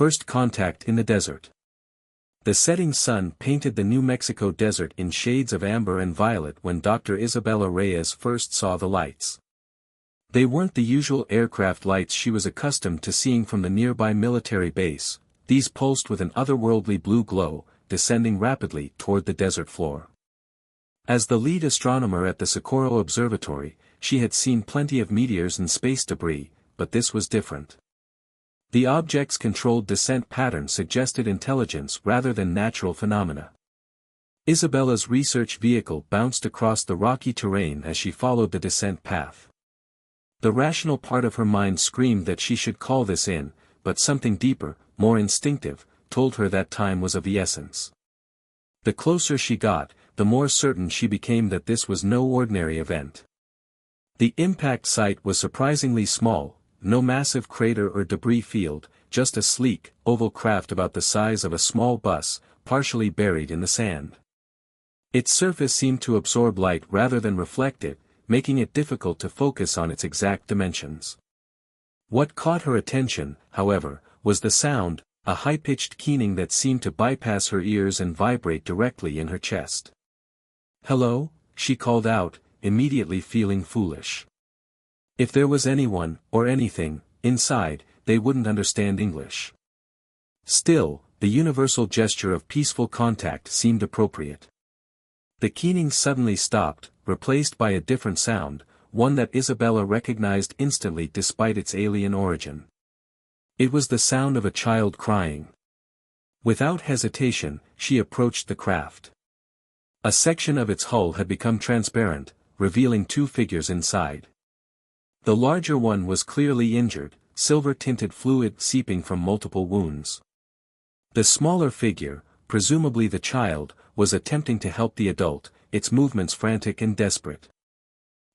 First contact in the desert. The setting sun painted the New Mexico desert in shades of amber and violet when Dr. Isabella Reyes first saw the lights. They weren't the usual aircraft lights she was accustomed to seeing from the nearby military base, these pulsed with an otherworldly blue glow, descending rapidly toward the desert floor. As the lead astronomer at the Socorro Observatory, she had seen plenty of meteors and space debris, but this was different. The object's controlled descent pattern suggested intelligence rather than natural phenomena. Isabella's research vehicle bounced across the rocky terrain as she followed the descent path. The rational part of her mind screamed that she should call this in, but something deeper, more instinctive, told her that time was of the essence. The closer she got, the more certain she became that this was no ordinary event. The impact site was surprisingly small, no massive crater or debris field, just a sleek, oval craft about the size of a small bus, partially buried in the sand. Its surface seemed to absorb light rather than reflect it, making it difficult to focus on its exact dimensions. What caught her attention, however, was the sound, a high-pitched keening that seemed to bypass her ears and vibrate directly in her chest. "Hello?" she called out, immediately feeling foolish. If there was anyone, or anything, inside, they wouldn't understand English. Still, the universal gesture of peaceful contact seemed appropriate. The keening suddenly stopped, replaced by a different sound, one that Isabella recognized instantly despite its alien origin. It was the sound of a child crying. Without hesitation, she approached the craft. A section of its hull had become transparent, revealing two figures inside. The larger one was clearly injured, silver-tinted fluid seeping from multiple wounds. The smaller figure, presumably the child, was attempting to help the adult, its movements frantic and desperate.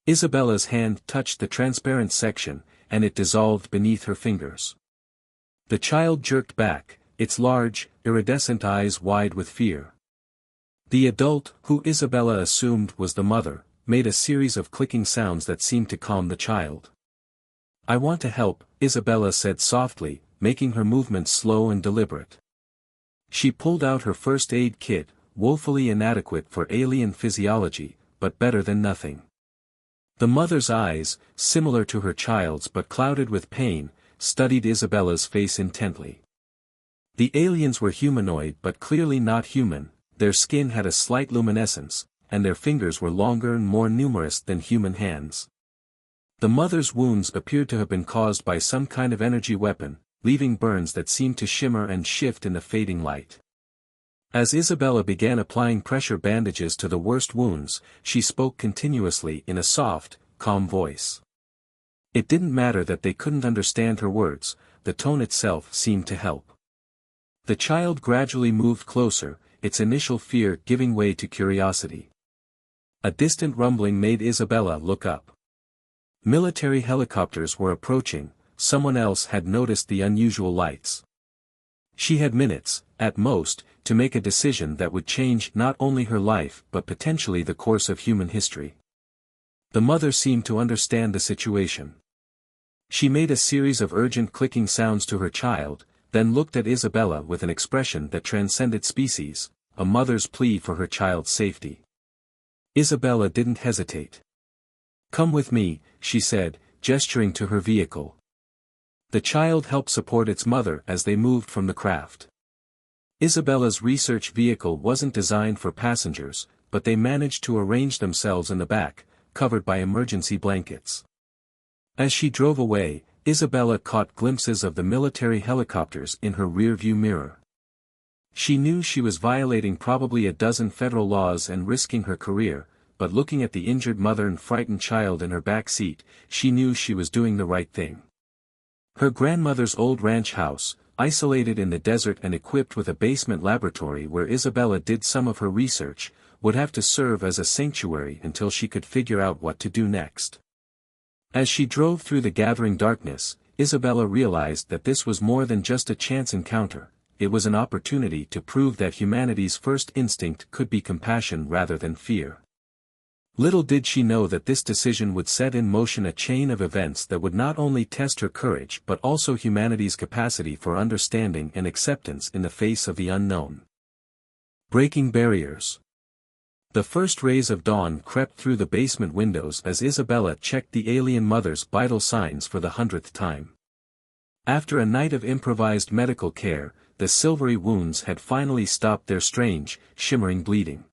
Isabella's hand touched the transparent section, and it dissolved beneath her fingers. The child jerked back, its large, iridescent eyes wide with fear. The adult, who Isabella assumed was the mother, made a series of clicking sounds that seemed to calm the child. "I want to help," Isabella said softly, making her movements slow and deliberate. She pulled out her first aid kit, woefully inadequate for alien physiology, but better than nothing. The mother's eyes, similar to her child's but clouded with pain, studied Isabella's face intently. The aliens were humanoid but clearly not human, their skin had a slight luminescence, and their fingers were longer and more numerous than human hands. The mother's wounds appeared to have been caused by some kind of energy weapon, leaving burns that seemed to shimmer and shift in the fading light. As Isabella began applying pressure bandages to the worst wounds, she spoke continuously in a soft, calm voice. It didn't matter that they couldn't understand her words, the tone itself seemed to help. The child gradually moved closer, its initial fear giving way to curiosity. A distant rumbling made Isabella look up. Military helicopters were approaching, someone else had noticed the unusual lights. She had minutes, at most, to make a decision that would change not only her life but potentially the course of human history. The mother seemed to understand the situation. She made a series of urgent clicking sounds to her child, then looked at Isabella with an expression that transcended species, a mother's plea for her child's safety. Isabella didn't hesitate. "Come with me," she said, gesturing to her vehicle. The child helped support its mother as they moved from the craft. Isabella's research vehicle wasn't designed for passengers, but they managed to arrange themselves in the back, covered by emergency blankets. As she drove away, Isabella caught glimpses of the military helicopters in her rearview mirror. She knew she was violating probably a dozen federal laws and risking her career, but looking at the injured mother and frightened child in her back seat, she knew she was doing the right thing. Her grandmother's old ranch house, isolated in the desert and equipped with a basement laboratory where Isabella did some of her research, would have to serve as a sanctuary until she could figure out what to do next. As she drove through the gathering darkness, Isabella realized that this was more than just a chance encounter, it was an opportunity to prove that humanity's first instinct could be compassion rather than fear. Little did she know that this decision would set in motion a chain of events that would not only test her courage but also humanity's capacity for understanding and acceptance in the face of the unknown. Breaking barriers. The first rays of dawn crept through the basement windows as Isabella checked the alien mother's vital signs for the 100th time. After a night of improvised medical care, the silvery wounds had finally stopped their strange, shimmering bleeding.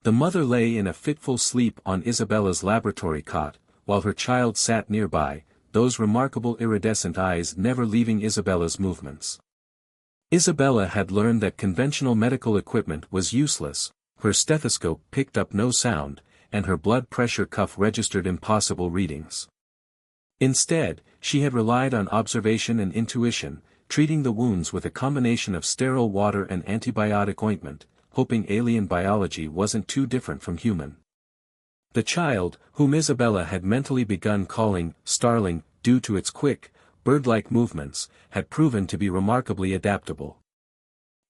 The mother lay in a fitful sleep on Isabella's laboratory cot, while her child sat nearby, those remarkable iridescent eyes never leaving Isabella's movements. Isabella had learned that conventional medical equipment was useless, her stethoscope picked up no sound, and her blood pressure cuff registered impossible readings. Instead, she had relied on observation and intuition, treating the wounds with a combination of sterile water and antibiotic ointment, hoping alien biology wasn't too different from human. The child, whom Isabella had mentally begun calling Starling, due to its quick, bird-like movements, had proven to be remarkably adaptable.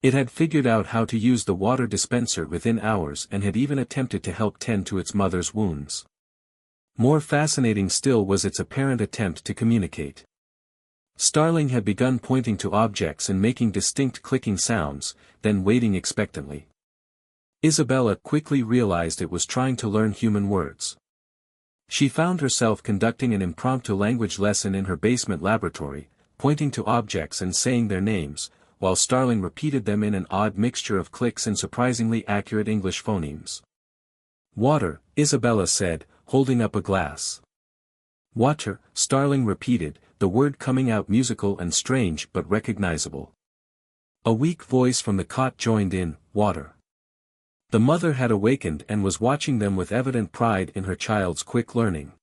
It had figured out how to use the water dispenser within hours and had even attempted to help tend to its mother's wounds. More fascinating still was its apparent attempt to communicate. Starling had begun pointing to objects and making distinct clicking sounds, then waiting expectantly. Isabella quickly realized it was trying to learn human words. She found herself conducting an impromptu language lesson in her basement laboratory, pointing to objects and saying their names, while Starling repeated them in an odd mixture of clicks and surprisingly accurate English phonemes. "Water," Isabella said, holding up a glass. "Water," Starling repeated, the word coming out musical and strange but recognizable. A weak voice from the cot joined in, "Water." The mother had awakened and was watching them with evident pride in her child's quick learning.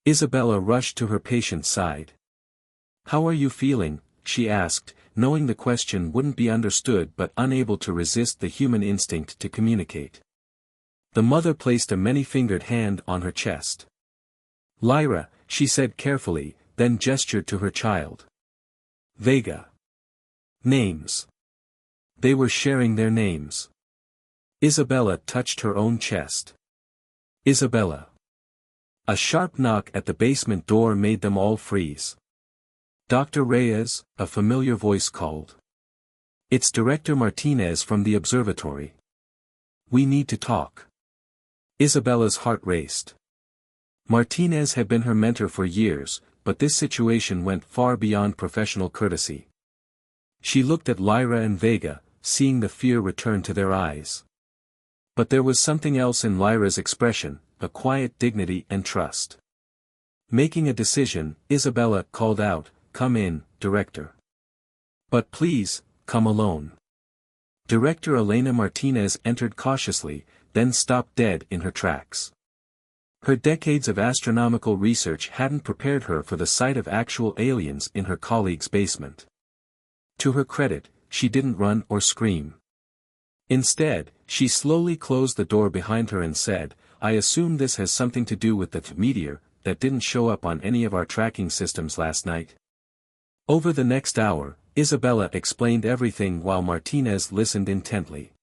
Isabella rushed to her patient's side. "How are you feeling?" she asked, knowing the question wouldn't be understood but unable to resist the human instinct to communicate. The mother placed a many-fingered hand on her chest. "Lyra," she said carefully, then gestured to her child. "Vega." Names. They were sharing their names. Isabella touched her own chest. "Isabella." A sharp knock at the basement door made them all freeze. "Dr. Reyes," a familiar voice called. "It's Director Martinez from the observatory. We need to talk." Isabella's heart raced. Martinez had been her mentor for years, but this situation went far beyond professional courtesy. She looked at Lyra and Vega, seeing the fear return to their eyes. But there was something else in Lyra's expression, a quiet dignity and trust. Making a decision, Isabella called out, "Come in, Director. But please, come alone." Director Elena Martinez entered cautiously, then stopped dead in her tracks. Her decades of astronomical research hadn't prepared her for the sight of actual aliens in her colleague's basement. To her credit, she didn't run or scream. Instead, she slowly closed the door behind her and said, "I assume this has something to do with the meteor that didn't show up on any of our tracking systems last night." Over the next hour, Isabella explained everything while Martinez listened intently.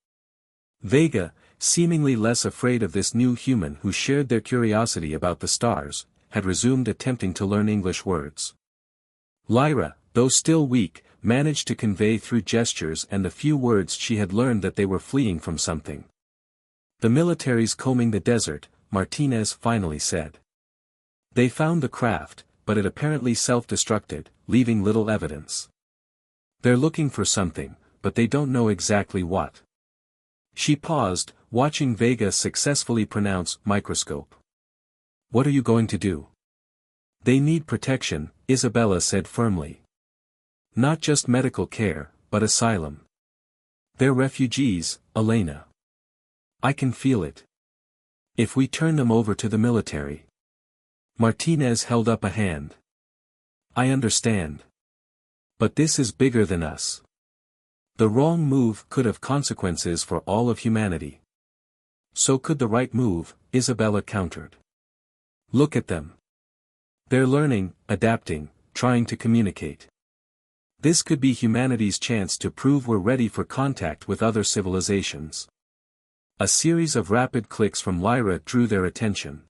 Vega, seemingly less afraid of this new human who shared their curiosity about the stars, had resumed attempting to learn English words. Lyra, though still weak, managed to convey through gestures and the few words she had learned that they were fleeing from something. "The military's combing the desert," Martinez finally said. "They found the craft, but it apparently self-destructed, leaving little evidence. They're looking for something, but they don't know exactly what." She paused, watching Vega successfully pronounce microscope. "What are you going to do?" "They need protection," Isabella said firmly. "Not just medical care, but asylum. They're refugees, Elena. I can feel it. If we turn them over to the military." Martinez held up a hand. "I understand. But this is bigger than us. The wrong move could have consequences for all of humanity." "So could the right move," Isabella countered. "Look at them. They're learning, adapting, trying to communicate. This could be humanity's chance to prove we're ready for contact with other civilizations." A series of rapid clicks from Lyra drew their attention.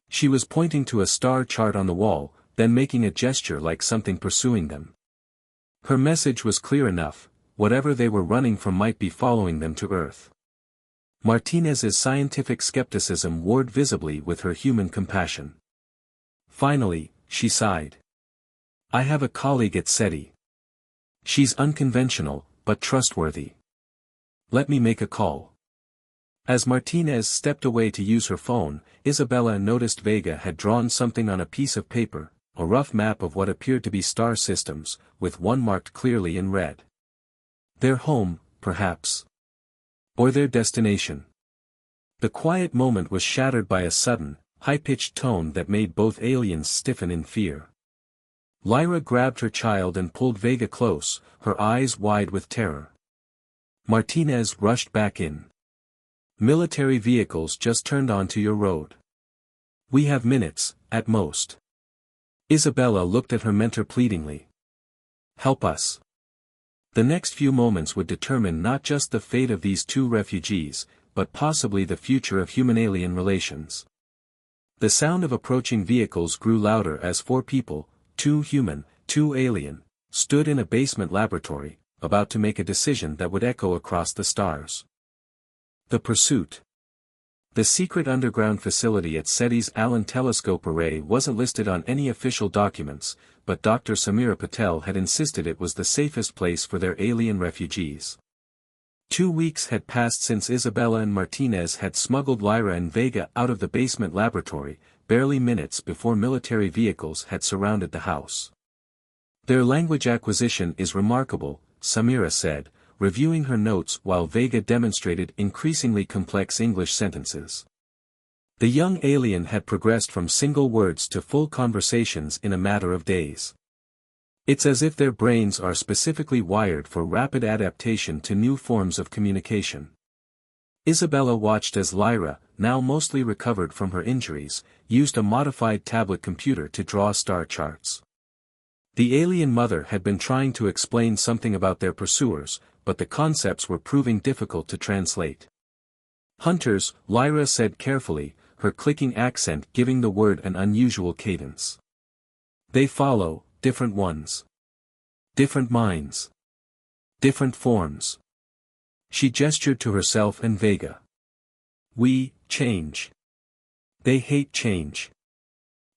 She was pointing to a star chart on the wall, then making a gesture like something pursuing them. Her message was clear enough: whatever they were running from might be following them to Earth. Martinez's scientific skepticism warred visibly with her human compassion. Finally, she sighed. I have a colleague at SETI. She's unconventional, but trustworthy. Let me make a call. As Martinez stepped away to use her phone, Isabella noticed Vega had drawn something on a piece of paper, a rough map of what appeared to be star systems, with one marked clearly in red. Their home, perhaps. Or their destination. The quiet moment was shattered by a sudden, high-pitched tone that made both aliens stiffen in fear. Lyra grabbed her child and pulled Vega close, her eyes wide with terror. Martinez rushed back in. Military vehicles just turned onto your road. We have minutes, at most. Isabella looked at her mentor pleadingly. Help us. The next few moments would determine not just the fate of these two refugees, but possibly the future of human-alien relations. The sound of approaching vehicles grew louder as four people, two human, two alien, stood in a basement laboratory, about to make a decision that would echo across the stars. The pursuit. The secret underground facility at SETI's Allen Telescope Array wasn't listed on any official documents, but Dr. Samira Patel had insisted it was the safest place for their alien refugees. 2 weeks had passed since Isabella and Martinez had smuggled Lyra and Vega out of the basement laboratory, barely minutes before military vehicles had surrounded the house. Their language acquisition is remarkable, Samira said, reviewing her notes while Vega demonstrated increasingly complex English sentences. The young alien had progressed from single words to full conversations in a matter of days. It's as if their brains are specifically wired for rapid adaptation to new forms of communication. Isabella watched as Lyra, now mostly recovered from her injuries, used a modified tablet computer to draw star charts. The alien mother had been trying to explain something about their pursuers, but the concepts were proving difficult to translate. Hunters, Lyra said carefully, her clicking accent giving the word an unusual cadence. They follow, different ones. Different minds. Different forms. She gestured to herself and Vega. We, change. They hate change.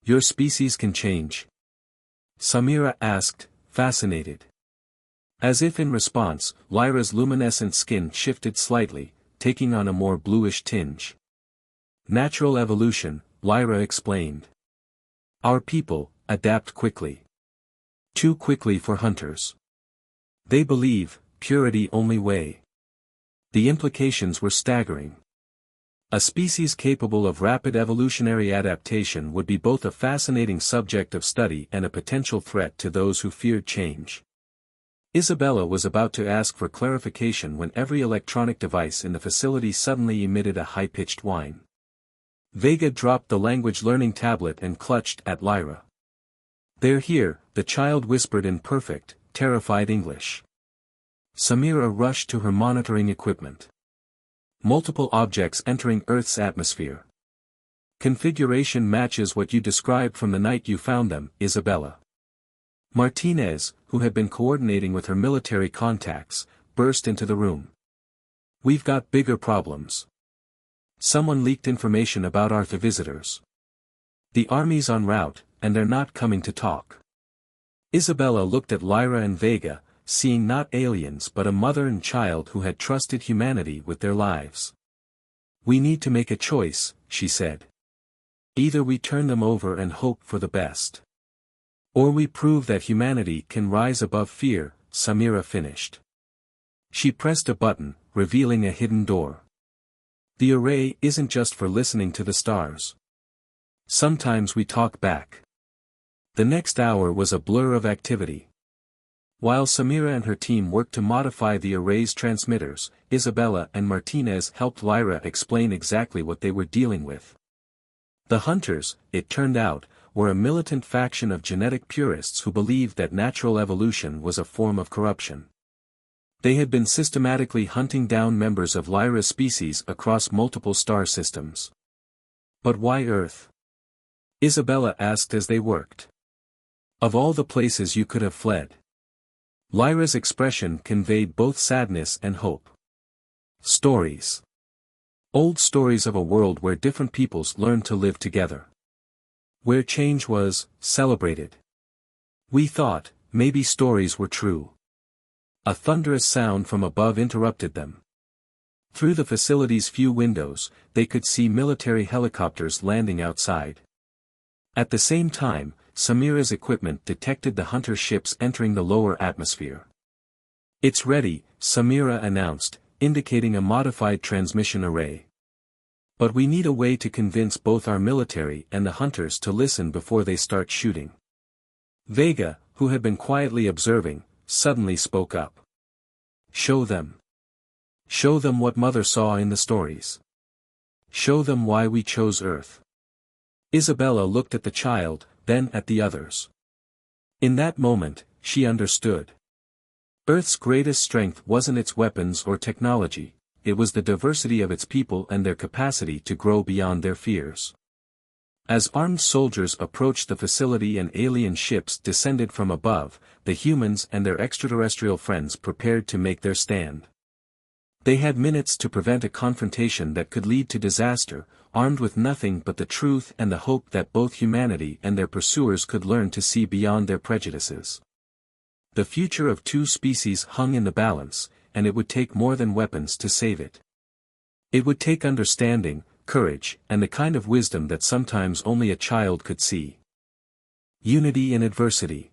Your species can change? Samira asked, fascinated. As if in response, Lyra's luminescent skin shifted slightly, taking on a more bluish tinge. Natural evolution, Lyra explained. Our people adapt quickly. Too quickly for hunters. They believe, purity only way. The implications were staggering. A species capable of rapid evolutionary adaptation would be both a fascinating subject of study and a potential threat to those who feared change. Isabella was about to ask for clarification when every electronic device in the facility suddenly emitted a high-pitched whine. Vega dropped the language learning tablet and clutched at Lyra. They're here, the child whispered in perfect, terrified English. Samira rushed to her monitoring equipment. Multiple objects entering Earth's atmosphere. Configuration matches what you described from the night you found them, Isabella. Martinez, who had been coordinating with her military contacts, burst into the room. We've got bigger problems. Someone leaked information about our visitors. The army's en route, and they're not coming to talk. Isabella looked at Lyra and Vega, seeing not aliens but a mother and child who had trusted humanity with their lives. We need to make a choice, she said. Either we turn them over and hope for the best. Or we prove that humanity can rise above fear, Samira finished. She pressed a button, revealing a hidden door. The array isn't just for listening to the stars. Sometimes we talk back. The next hour was a blur of activity. While Samira and her team worked to modify the array's transmitters, Isabella and Martinez helped Lyra explain exactly what they were dealing with. The Hunters, it turned out, were a militant faction of genetic purists who believed that natural evolution was a form of corruption. They had been systematically hunting down members of Lyra's species across multiple star systems. But why Earth? Isabella asked as they worked. Of all the places you could have fled. Lyra's expression conveyed both sadness and hope. Stories. Old stories of a world where different peoples learned to live together. Where change was celebrated. We thought, maybe stories were true. A thunderous sound from above interrupted them. Through the facility's few windows, they could see military helicopters landing outside. At the same time, Samira's equipment detected the hunter ships entering the lower atmosphere. "It's ready," Samira announced, indicating a modified transmission array. "But we need a way to convince both our military and the hunters to listen before they start shooting." Vega, who had been quietly observing, suddenly spoke up. "Show them. Show them what Mother saw in the stories. Show them why we chose Earth." Isabella looked at the child, then at the others. In that moment, she understood. Earth's greatest strength wasn't its weapons or technology, it was the diversity of its people and their capacity to grow beyond their fears. As armed soldiers approached the facility and alien ships descended from above, the humans and their extraterrestrial friends prepared to make their stand. They had minutes to prevent a confrontation that could lead to disaster, armed with nothing but the truth and the hope that both humanity and their pursuers could learn to see beyond their prejudices. The future of two species hung in the balance, and it would take more than weapons to save it. It would take understanding, courage, and the kind of wisdom that sometimes only a child could see. Unity in adversity.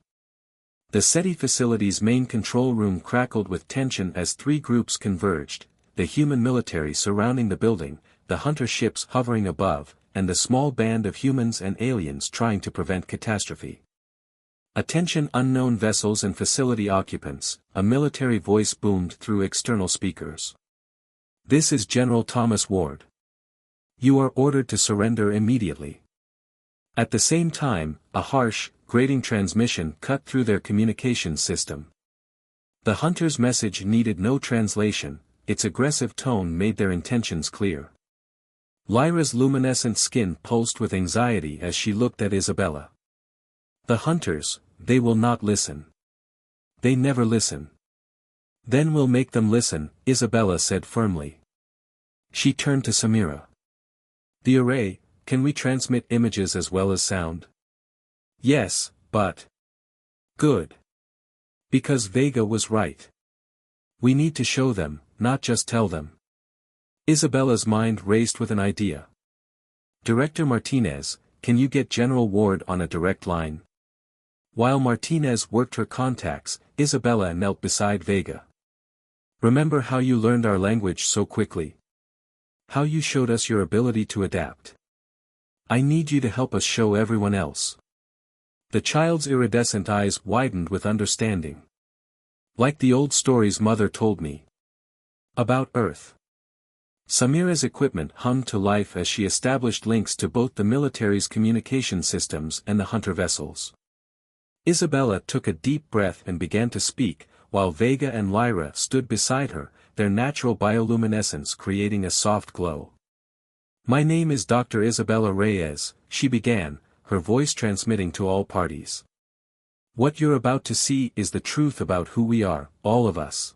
The SETI facility's main control room crackled with tension as three groups converged, the human military surrounding the building, the hunter ships hovering above, and the small band of humans and aliens trying to prevent catastrophe. "Attention unknown vessels and facility occupants," a military voice boomed through external speakers. "This is General Thomas Ward. You are ordered to surrender immediately." At the same time, a harsh, grating transmission cut through their communications system. The hunter's message needed no translation, its aggressive tone made their intentions clear. Lyra's luminescent skin pulsed with anxiety as she looked at Isabella. "The hunters, they will not listen. They never listen." "Then we'll make them listen," Isabella said firmly. She turned to Samira. "The array, can we transmit images as well as sound?" "Yes, but..." "Good. Because Vega was right. We need to show them, not just tell them." Isabella's mind raced with an idea. "Director Martinez, can you get General Ward on a direct line?" While Martinez worked her contacts, Isabella knelt beside Vega. "Remember how you learned our language so quickly? How you showed us your ability to adapt? I need you to help us show everyone else." The child's iridescent eyes widened with understanding. "Like the old stories Mother told me. About Earth." Samira's equipment hummed to life as she established links to both the military's communication systems and the hunter vessels. Isabella took a deep breath and began to speak, while Vega and Lyra stood beside her, their natural bioluminescence creating a soft glow. "My name is Dr. Isabella Reyes," she began, her voice transmitting to all parties. "What you're about to see is the truth about who we are, all of us."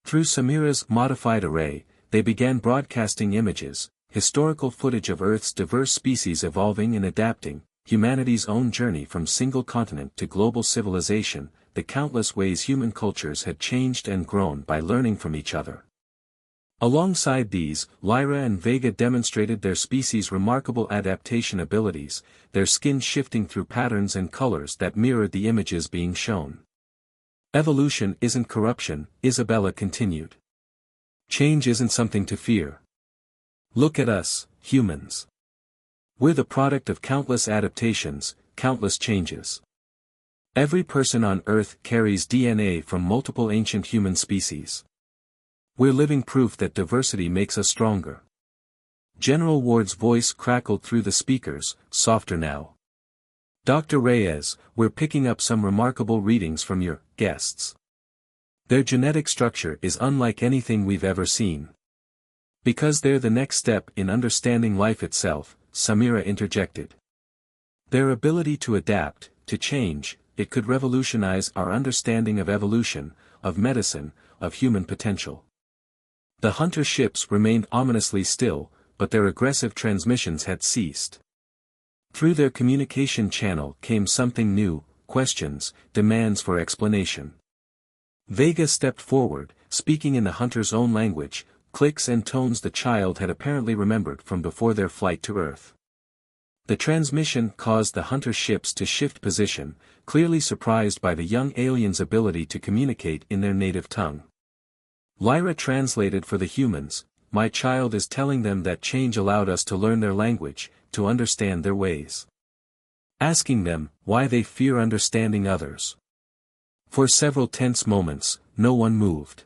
Through Samira's modified array, they began broadcasting images, historical footage of Earth's diverse species evolving and adapting, humanity's own journey from single continent to global civilization, the countless ways human cultures had changed and grown by learning from each other. Alongside these, Lyra and Vega demonstrated their species' remarkable adaptation abilities, their skin shifting through patterns and colors that mirrored the images being shown. "Evolution isn't corruption," Isabella continued. "Change isn't something to fear. Look at us, humans. We're the product of countless adaptations, countless changes. Every person on Earth carries DNA from multiple ancient human species. We're living proof that diversity makes us stronger." General Ward's voice crackled through the speakers, softer now. "Dr. Reyes, we're picking up some remarkable readings from your guests. Their genetic structure is unlike anything we've ever seen. Because they're the next step in understanding life itself, Samira interjected. Their ability to adapt, to change, it could revolutionize our understanding of evolution, of medicine, of human potential. The hunter ships remained ominously still, but their aggressive transmissions had ceased. Through their communication channel came something new, questions, demands for explanation. Vega stepped forward, speaking in the hunter's own language, clicks and tones the child had apparently remembered from before their flight to Earth. The transmission caused the hunter ships to shift position, clearly surprised by the young alien's ability to communicate in their native tongue. Lyra translated for the humans, "My child is telling them that change allowed us to learn their language, to understand their ways. Asking them, why they fear understanding others." For several tense moments, no one moved.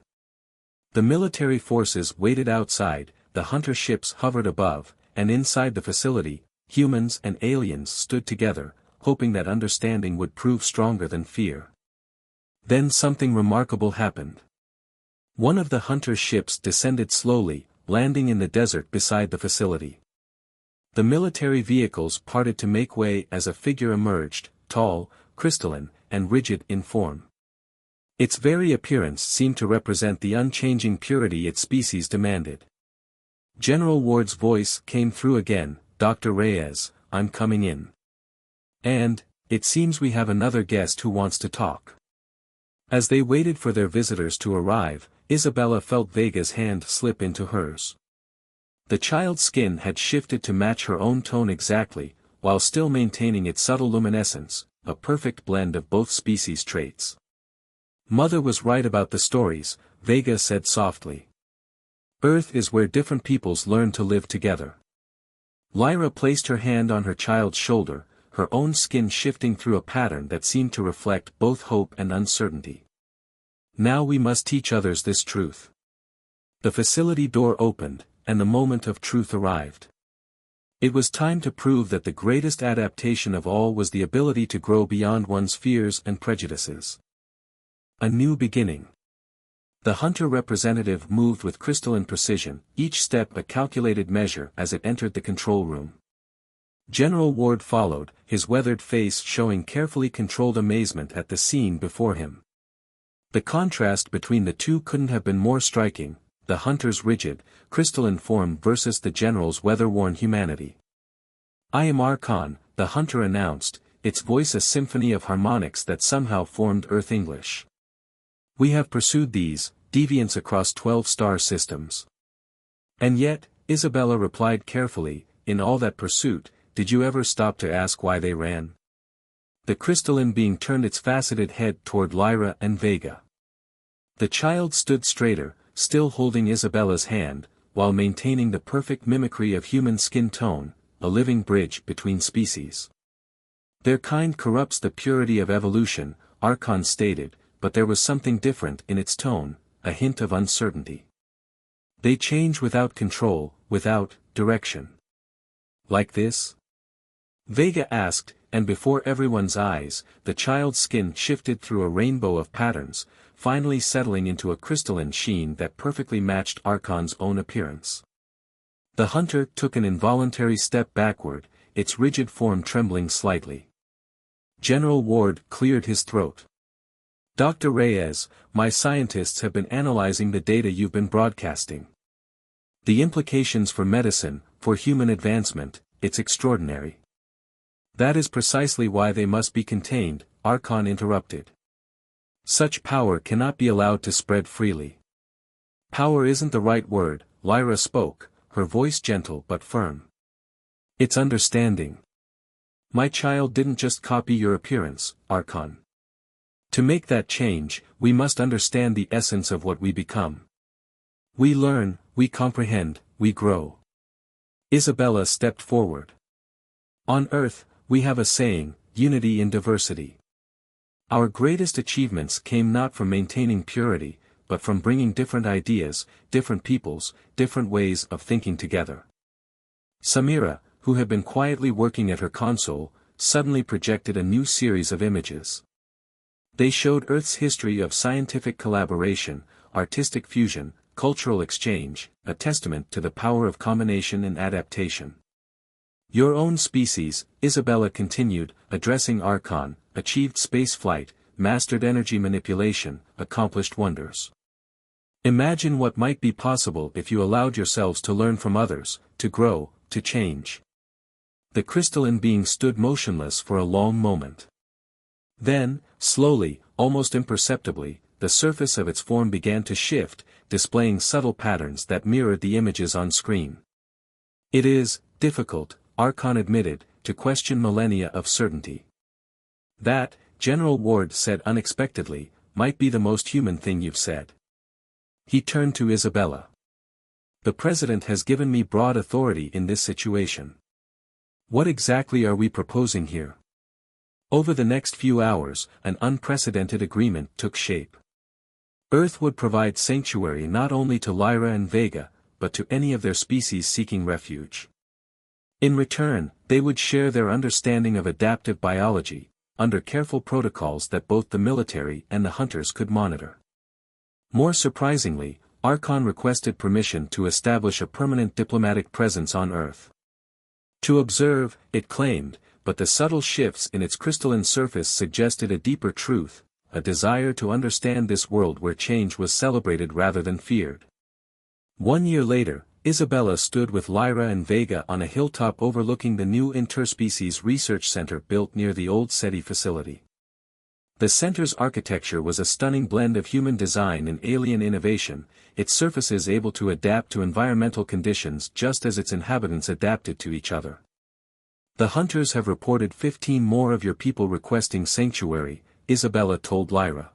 The military forces waited outside, the hunter ships hovered above, and inside the facility, humans and aliens stood together, hoping that understanding would prove stronger than fear. Then something remarkable happened. One of the hunter ships descended slowly, landing in the desert beside the facility. The military vehicles parted to make way as a figure emerged, tall, crystalline, and rigid in form. Its very appearance seemed to represent the unchanging purity its species demanded. General Ward's voice came through again, "Dr. Reyes, I'm coming in. And, it seems we have another guest who wants to talk." As they waited for their visitors to arrive, Isabella felt Vega's hand slip into hers. The child's skin had shifted to match her own tone exactly, while still maintaining its subtle luminescence, a perfect blend of both species' traits. "Mother was right about the stories," Vega said softly. "Earth is where different peoples learn to live together." Lyra placed her hand on her child's shoulder, her own skin shifting through a pattern that seemed to reflect both hope and uncertainty. "Now we must teach others this truth." The facility door opened, and the moment of truth arrived. It was time to prove that the greatest adaptation of all was the ability to grow beyond one's fears and prejudices. A new beginning. The hunter representative moved with crystalline precision, each step a calculated measure as it entered the control room. General Ward followed, his weathered face showing carefully controlled amazement at the scene before him. The contrast between the two couldn't have been more striking, the hunter's rigid, crystalline form versus the general's weather-worn humanity. "I am Archon," the hunter announced, its voice a symphony of harmonics that somehow formed Earth English. "We have pursued these deviants across 12 star systems." "And yet," Isabella replied carefully, "in all that pursuit, did you ever stop to ask why they ran?" The crystalline being turned its faceted head toward Lyra and Vega. The child stood straighter, still holding Isabella's hand, while maintaining the perfect mimicry of human skin tone, a living bridge between species. "Their kind corrupts the purity of evolution," Archon stated, but there was something different in its tone, a hint of uncertainty. "They change without control, without direction." "Like this?" Vega asked, and before everyone's eyes, the child's skin shifted through a rainbow of patterns, finally settling into a crystalline sheen that perfectly matched Archon's own appearance. The hunter took an involuntary step backward, its rigid form trembling slightly. General Ward cleared his throat. "Dr. Reyes, my scientists have been analyzing the data you've been broadcasting. The implications for medicine, for human advancement, it's extraordinary." "That is precisely why they must be contained," Archon interrupted. "Such power cannot be allowed to spread freely." "Power isn't the right word," Lyra spoke, her voice gentle but firm. "It's understanding. My child didn't just copy your appearance, Archon. To make that change, we must understand the essence of what we become. We learn, we comprehend, we grow." Isabella stepped forward. "On Earth, we have a saying, unity in diversity. Our greatest achievements came not from maintaining purity, but from bringing different ideas, different peoples, different ways of thinking together." Samira, who had been quietly working at her console, suddenly projected a new series of images. They showed Earth's history of scientific collaboration, artistic fusion, cultural exchange, a testament to the power of combination and adaptation. Your own species, Isabella continued, addressing Archon, achieved space flight, mastered energy manipulation, accomplished wonders. Imagine what might be possible if you allowed yourselves to learn from others, to grow, to change. The crystalline being stood motionless for a long moment. Then, slowly, almost imperceptibly, the surface of its form began to shift, displaying subtle patterns that mirrored the images on screen. It is difficult, Archon admitted, to question millennia of certainty. That, General Ward said unexpectedly, might be the most human thing you've said. He turned to Isabella. The President has given me broad authority in this situation. What exactly are we proposing here? Over the next few hours, an unprecedented agreement took shape. Earth would provide sanctuary not only to Lyra and Vega, but to any of their species seeking refuge. In return, they would share their understanding of adaptive biology, under careful protocols that both the military and the hunters could monitor. More surprisingly, Archon requested permission to establish a permanent diplomatic presence on Earth. To observe, it claimed, but the subtle shifts in its crystalline surface suggested a deeper truth, a desire to understand this world where change was celebrated rather than feared. 1 year later, Isabella stood with Lyra and Vega on a hilltop overlooking the new Interspecies Research Center built near the old SETI facility. The center's architecture was a stunning blend of human design and alien innovation, its surfaces able to adapt to environmental conditions just as its inhabitants adapted to each other. The hunters have reported 15 more of your people requesting sanctuary, Isabella told Lyra.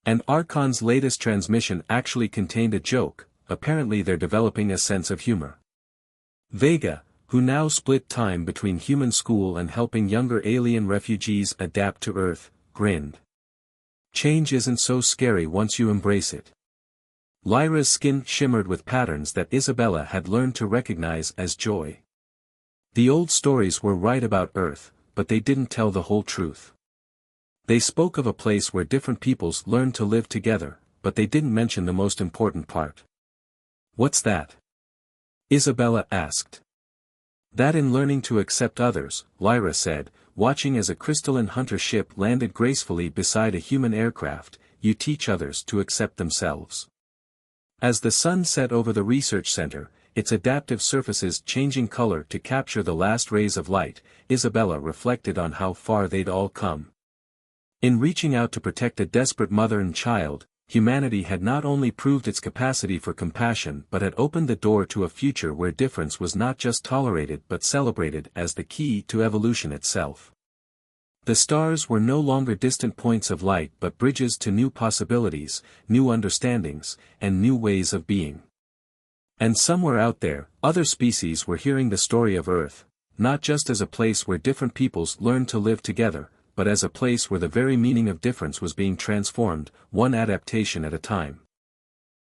And Archon's latest transmission actually contained a joke, apparently they're developing a sense of humor. Vega, who now split time between human school and helping younger alien refugees adapt to Earth, grinned. Change isn't so scary once you embrace it. Lyra's skin shimmered with patterns that Isabella had learned to recognize as joy. The old stories were right about Earth, but they didn't tell the whole truth. They spoke of a place where different peoples learned to live together, but they didn't mention the most important part. What's that? Isabella asked. That in learning to accept others, Lyra said, watching as a crystalline hunter ship landed gracefully beside a human aircraft, you teach others to accept themselves. As the sun set over the research center, its adaptive surfaces changing color to capture the last rays of light, Isabella reflected on how far they'd all come. In reaching out to protect a desperate mother and child, humanity had not only proved its capacity for compassion but had opened the door to a future where difference was not just tolerated but celebrated as the key to evolution itself. The stars were no longer distant points of light but bridges to new possibilities, new understandings, and new ways of being. And somewhere out there, other species were hearing the story of Earth, not just as a place where different peoples learned to live together, but as a place where the very meaning of difference was being transformed, one adaptation at a time.